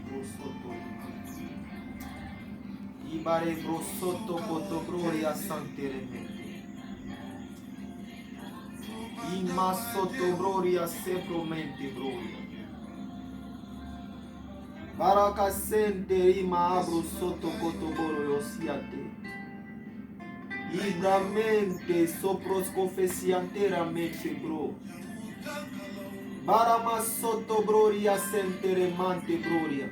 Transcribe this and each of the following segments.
brosoto. Ibare brosoto koto gloria santeramente. Ima soto gloria sepromente gloria. Baraka sente ima abro soto koto boro yosiate. Ibramente sopros confesianteramente bro. Barama soto gloria senteremante gloria.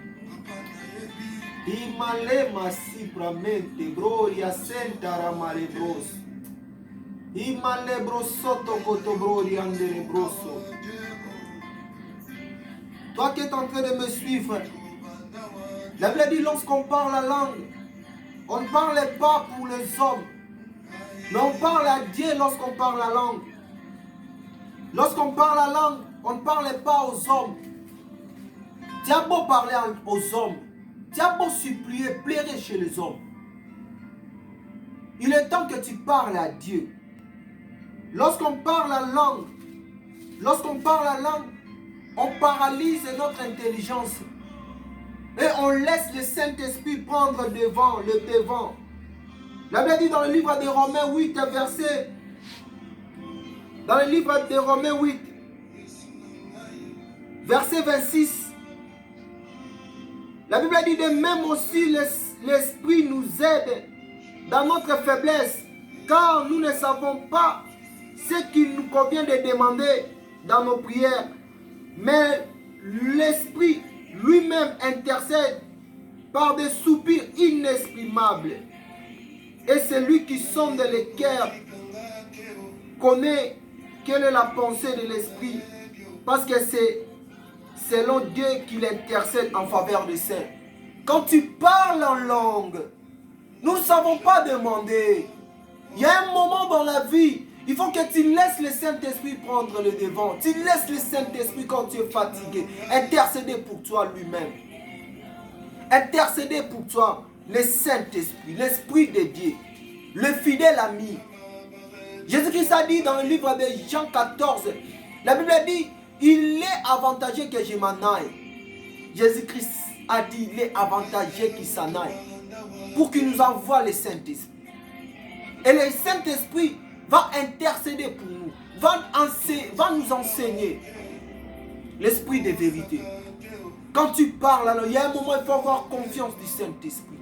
Imalema sipramente gloria sentaramare bros. Imalebro soto koto gloria anderebroso. Toi qui es en train de me suivre, la Bible dit lorsqu'on parle la langue, on ne parle pas pour les hommes, mais on parle à Dieu lorsqu'on parle la langue. Lorsqu'on parle la langue, on ne parle pas aux hommes. Tu as beau parler aux hommes, tu as beau supplier, pleurer chez les hommes. Il est temps que tu parles à Dieu. Lorsqu'on parle la langue, on paralyse notre intelligence. Et on laisse le Saint-Esprit prendre le devant. La Bible dit dans le livre de Romains 8, verset. Dans le livre de Romains 8, verset 26. La Bible dit de même aussi l'Esprit nous aide dans notre faiblesse, car nous ne savons pas ce qu'il nous convient de demander dans nos prières. Mais l'Esprit lui-même intercède par des soupirs inexprimables. Et celui qui sonde les cœurs connaît quelle est la pensée de l'Esprit, parce que c'est selon Dieu qu'il intercède en faveur des saints. Quand tu parles en langue, nous ne savons pas demander. Il y a un moment dans la vie, il faut que tu laisses le Saint-Esprit prendre le devant. Tu laisses le Saint-Esprit quand tu es fatigué intercéder pour toi lui-même. Intercéder pour toi, le Saint-Esprit, l'Esprit de Dieu, le fidèle ami. Jésus-Christ a dit dans le livre de Jean 14, la Bible dit, il est avantageux que je m'en aille. Jésus-Christ a dit, il est avantageux qu'il s'en aille pour qu'il nous envoie le Saint-Esprit. Et le Saint-Esprit va intercéder pour nous, va nous enseigner l'esprit de vérité. Quand tu parles, alors il y a un moment, il faut avoir confiance du Saint-Esprit.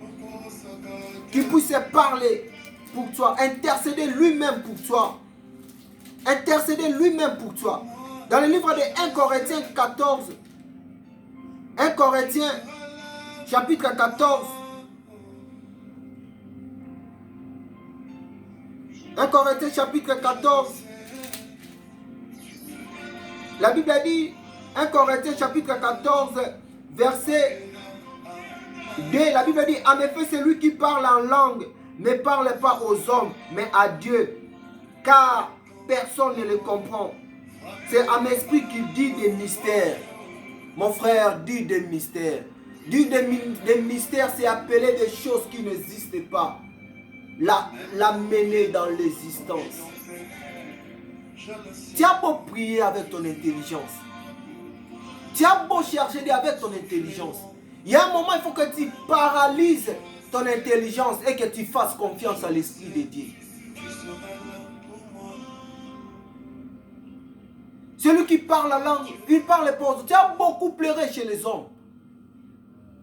Qu'il puisse parler pour toi, intercéder lui-même pour toi. Intercéder lui-même pour toi. Dans le livre de 1 Corinthiens 14, 1 Corinthiens chapitre 14, 1 Corinthiens chapitre 14, la Bible dit, 1 Corinthiens chapitre 14, verset 2, la Bible dit, en effet, celui qui parle en langue ne parle pas aux hommes, mais à Dieu, car personne ne le comprend. C'est un esprit qui dit des mystères. Mon frère, dit des mystères. Dire des mystères, c'est appeler des choses qui n'existent pas. L'amener dans l'existence. Tu as beau prier avec ton intelligence. Tu as beau chercher avec ton intelligence. Il y a un moment, il faut que tu paralyses ton intelligence et que tu fasses confiance à l'Esprit de Dieu. Celui qui parle la langue, il parle pas aux autres. Tu as beaucoup pleuré chez les hommes.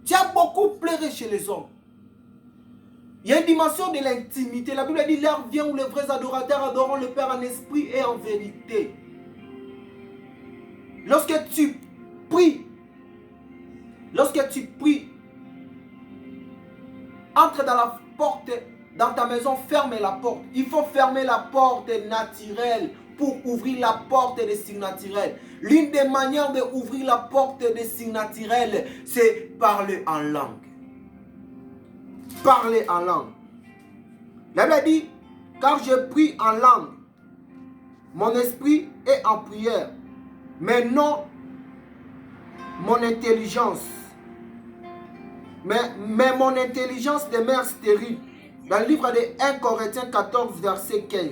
Tu as beaucoup pleuré chez les hommes. Il y a une dimension de l'intimité. La Bible dit, l'heure vient où les vrais adorateurs adoreront le Père en esprit et en vérité. Lorsque tu pries, entre dans la porte, dans ta maison, ferme la porte. Il faut fermer la porte naturelle pour ouvrir la porte des signes naturels. L'une des manières d'ouvrir la porte des signes naturels, c'est parler en langue. Parler en langue. La Bible dit, car je prie en langue, mon esprit est en prière, mais non mon intelligence. Mais mon intelligence demeure stérile. Dans le livre de 1 Corinthiens 14, verset 15.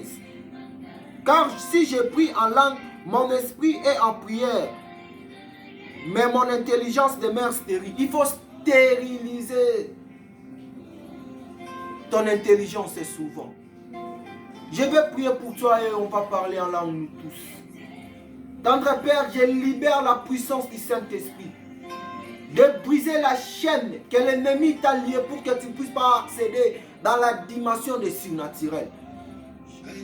Car si je prie en langue, mon esprit est en prière, Mais mon intelligence demeure stérile. Il faut stériliser ton intelligence souvent. Je vais prier pour toi et on va parler en langue nous tous. Tendre Père, je libère la puissance du Saint-Esprit de briser la chaîne que l'ennemi t'a liée pour que tu ne puisses pas accéder dans la dimension des surnaturels.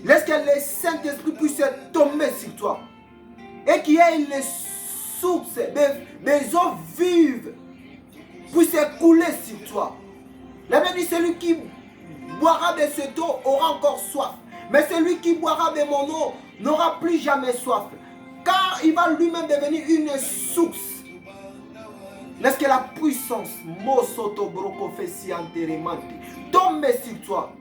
Laisse que le Saint-Esprit puisse tomber sur toi et qu'il y ait les sources, des eaux vives puissent couler sur toi. La Bible dit celui qui boira de cette eau aura encore soif. Mais celui qui boira de mon eau n'aura plus jamais soif. Car il va lui-même devenir une source. Laisse que la puissance tombe sur toi.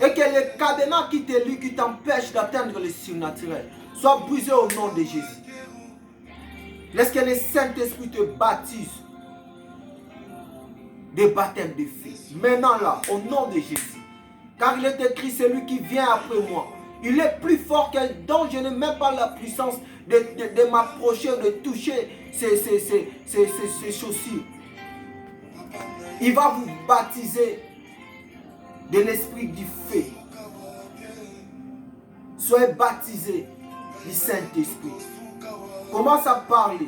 Et que les cadenas qui te lient, qui t'empêchent d'atteindre le surnaturel, soient brisés au nom de Jésus. Laisse que le Saint-Esprit te baptise des baptêmes de feu. Maintenant là, au nom de Jésus. Car il est écrit, celui qui vient après moi, il est plus fort que dont je n'ai même pas la puissance de m'approcher, de toucher ces chaussures. Il va vous baptiser de l'esprit du feu. Soyez baptisés du Saint-Esprit. Commence à parler.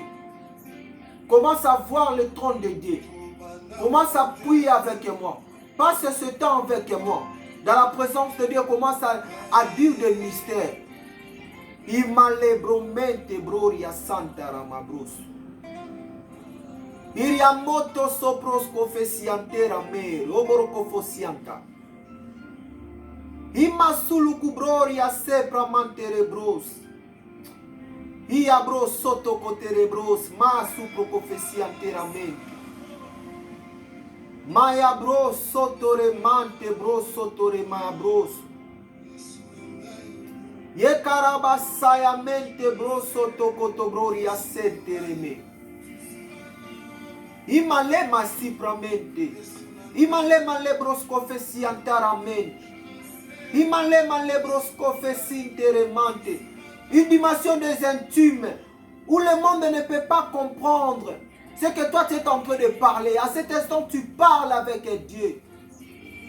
Commence à voir le trône de Dieu. Commence à prier avec moi. Passe ce temps avec moi. Dans la présence de Dieu, commence à dire des mystères. Imalebromente broria santa ramabros. Iriamoto sopros confessiantera me roboroko fosianta. Imasuluku broria sepra manterebros. Iabros soto coterebros masu professiantera me. Maya bros sotore mante bros sotore ma bros. Ye karabasaya mente bros soto kotobroria sentereme. Imale masipramente. Imale male bros confessi antaramente. Imale male bros confessi interemante. Une dimension des intimes où le monde ne peut pas comprendre. C'est que toi tu es en train de parler. À cet instant tu parles avec Dieu.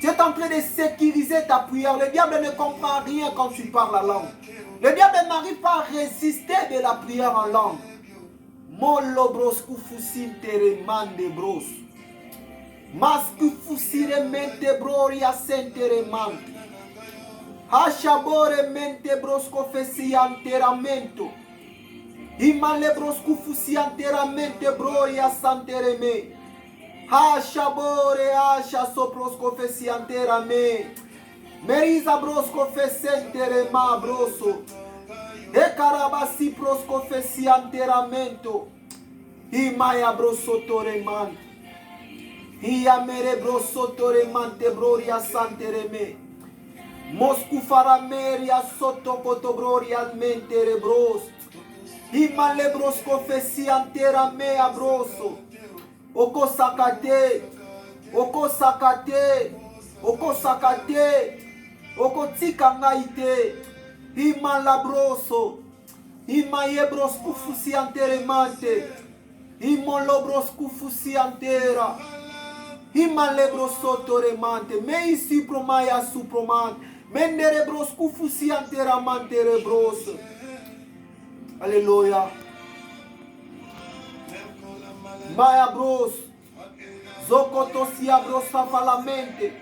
Tu es en train de sécuriser ta prière. Le diable ne comprend rien quand tu parles la langue. Le diable n'arrive pas à résister de la prière en langue. Molobros kufusin tere mande bros. Mas kufusire mente broria sentere mante. Hashabore mente bros confessi anteramento. Imale bros kufusi anteramente broria santereme. Hashabore hasha sopros confessi anterame. Meriza bros confessi anterema broso. E carabasi pros confessi anteramento. Imaya broso toremante. Iamere broso toremante broria santereme. Moscu farameria sotto cotobroria mentere bros. Imale bros confessi antera me abroso. Oko sakate. Oko sakate. Oko sakate. Oko tika ngaite. Imala broso. Imaye bros kufusi anteremante. Imolo bros kufusi antera. Imale bros sotoremante. Me isi promaya supromante. Mendere bros kufusi antera mantere bros. Alléluia. Maya bros. Zokoto sia bros falamente.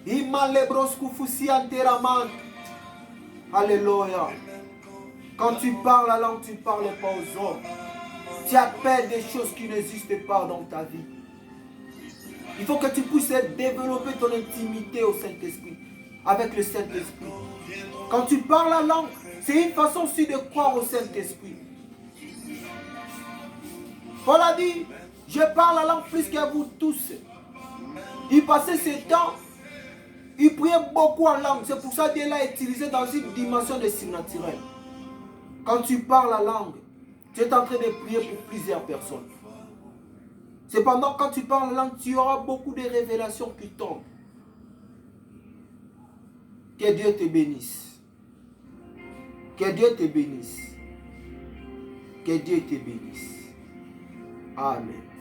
Imale bros kufusi anteramante. Alléluia. Quand tu parles la langue, tu ne parles pas aux hommes. Tu appelles des choses qui n'existent pas dans ta vie. Il faut que tu puisses développer ton intimité au Saint-Esprit, avec le Saint-Esprit. Quand tu parles la langue, c'est une façon aussi de croire au Saint-Esprit. Paul a dit, je parle la langue plus que vous tous. Il passait ses temps, il priait beaucoup en langue. C'est pour ça qu'il l'a utilisé dans une dimension de surnaturel. Quand tu parles la langue, tu es en train de prier pour plusieurs personnes. Cependant, quand tu parles la langue, tu auras beaucoup de révélations qui tombent. Que Dieu te bénisse. Que Dieu te bénisse. Que Dieu te bénisse. Amen.